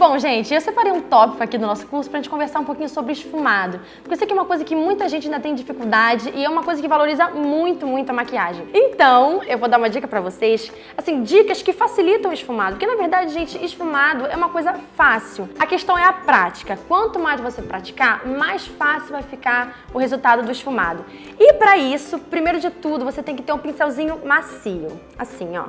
Bom, gente, eu separei um tópico aqui do nosso curso pra gente conversar um pouquinho sobre esfumado. Porque eu sei que é uma coisa que muita gente ainda tem dificuldade e é uma coisa que valoriza muito, muito a maquiagem. Então, eu vou dar uma dica pra vocês, assim, dicas que facilitam o esfumado. Porque, na verdade, gente, esfumado é uma coisa fácil. A questão é a prática. Quanto mais você praticar, mais fácil vai ficar o resultado do esfumado. E pra isso, primeiro de tudo, você tem que ter um pincelzinho macio. Assim, ó.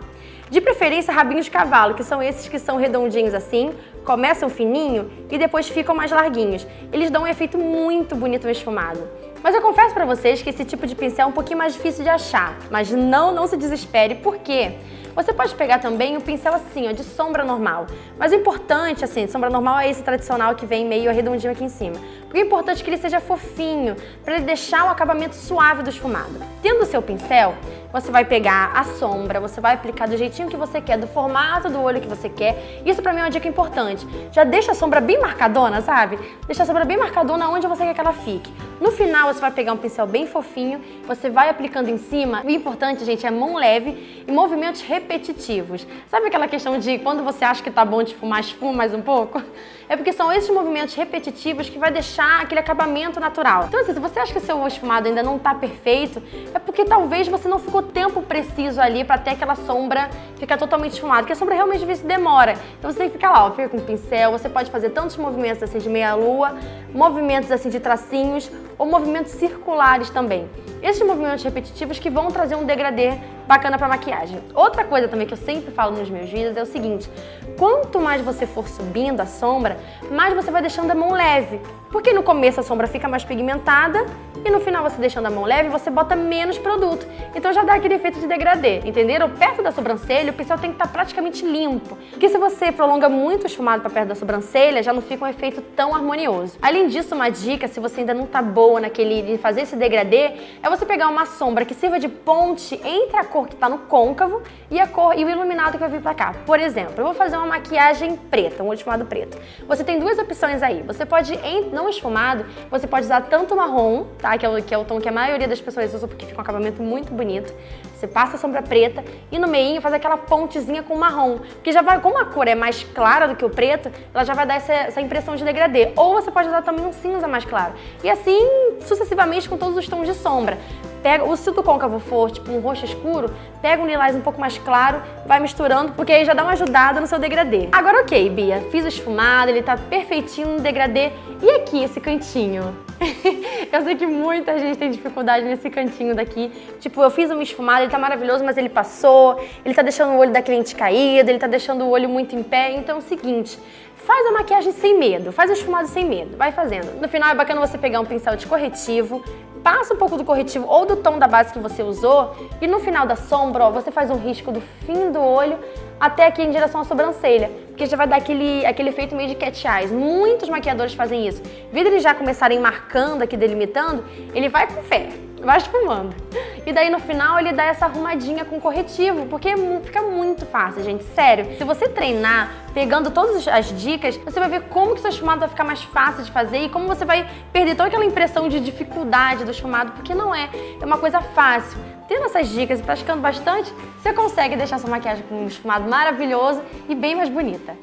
De preferência, rabinhos de cavalo, que são esses que são redondinhos assim, começam fininho e depois ficam mais larguinhos. Eles dão um efeito muito bonito no esfumado. Mas eu confesso pra vocês que esse tipo de pincel é um pouquinho mais difícil de achar. Mas não se desespere, por quê? Você pode pegar também o pincel assim, ó, de sombra normal. Mas o importante, assim, sombra normal é esse tradicional que vem meio arredondinho aqui em cima. Porque o importante é que ele seja fofinho, para ele deixar o acabamento suave do esfumado. Tendo o seu pincel, você vai pegar a sombra, você vai aplicar do jeitinho que você quer, do formato do olho que você quer. Isso pra mim é uma dica importante. Já deixa a sombra bem marcadona, sabe? Deixa a sombra bem marcadona onde você quer que ela fique. No final, você vai pegar um pincel bem fofinho, você vai aplicando em cima. O importante, gente, é mão leve e movimentos repetitivos. Sabe aquela questão de quando você acha que tá bom de esfumar, esfuma mais um pouco? É porque são esses movimentos repetitivos que vai deixar aquele acabamento natural. Então, assim, se você acha que o seu esfumado ainda não tá perfeito, é porque talvez você não ficou tempo preciso ali pra ter aquela sombra ficar totalmente esfumada, porque a sombra realmente às vezes demora. Então você tem que ficar lá, ó, fica com o pincel, você pode fazer tantos movimentos assim de meia-lua, movimentos assim de tracinhos ou movimentos circulares também. Esses movimentos repetitivos que vão trazer um degradê bacana pra maquiagem. Outra coisa também que eu sempre falo nos meus vídeos é o seguinte: quanto mais você for subindo a sombra, mais você vai deixando a mão leve. Porque no começo a sombra fica mais pigmentada e no final você deixando a mão leve, você bota menos produto. Então já dá aquele efeito de degradê, entenderam? Perto da sobrancelha, o pincel tem que estar praticamente limpo. Porque se você prolonga muito o esfumado para perto da sobrancelha, já não fica um efeito tão harmonioso. Além disso, uma dica, se você ainda não tá boa de fazer esse degradê, é você pegar uma sombra que sirva de ponte entre a cor que tá no côncavo e o iluminado que vai vir pra cá. Por exemplo, eu vou fazer uma maquiagem preta, um olho esfumado preto. Você tem duas opções aí. Você pode, não esfumado, você pode usar tanto marrom, tá? Que é o tom que a maioria das pessoas usa porque fica um acabamento muito bonito. Você passa a sombra preta e no meinho faz aquela pontezinha com marrom. Porque já vai, como a cor é mais clara do que o preto, ela já vai dar essa impressão de degradê. Ou você pode usar também um cinza mais claro. E assim, sucessivamente com todos os tons de sombra. Se o do côncavo for tipo um roxo escuro, pega um lilás um pouco mais claro, vai misturando, porque aí já dá uma ajudada no seu degradê. Agora ok, Bia, fiz o esfumado, ele tá perfeitinho no degradê. E aqui, esse cantinho? Eu sei que muita gente tem dificuldade nesse cantinho daqui. Tipo, eu fiz um esfumado, ele tá maravilhoso, mas ele passou, ele tá deixando o olho daquele lente caído, ele tá deixando o olho muito em pé. Então é o seguinte, faz a maquiagem sem medo, faz o esfumado sem medo, vai fazendo. No final é bacana você pegar um pincel de corretivo, passa um pouco do corretivo ou do tom da base que você usou e no final da sombra, ó, você faz um risco do fim do olho até aqui em direção à sobrancelha, porque já vai dar aquele efeito meio de cat eyes. Muitos maquiadores fazem isso. Em vez de eles já começarem marcando aqui, delimitando, ele vai com fé, vai esfumando. E daí no final ele dá essa arrumadinha com corretivo, porque fica muito fácil, gente, sério. Se você treinar pegando todas as dicas, você vai ver como que seu esfumado vai ficar mais fácil de fazer e como você vai perder toda aquela impressão de dificuldade do esfumado, porque não é uma coisa fácil. Tendo essas dicas e praticando bastante, você consegue deixar sua maquiagem com um esfumado maravilhoso e bem mais bonita.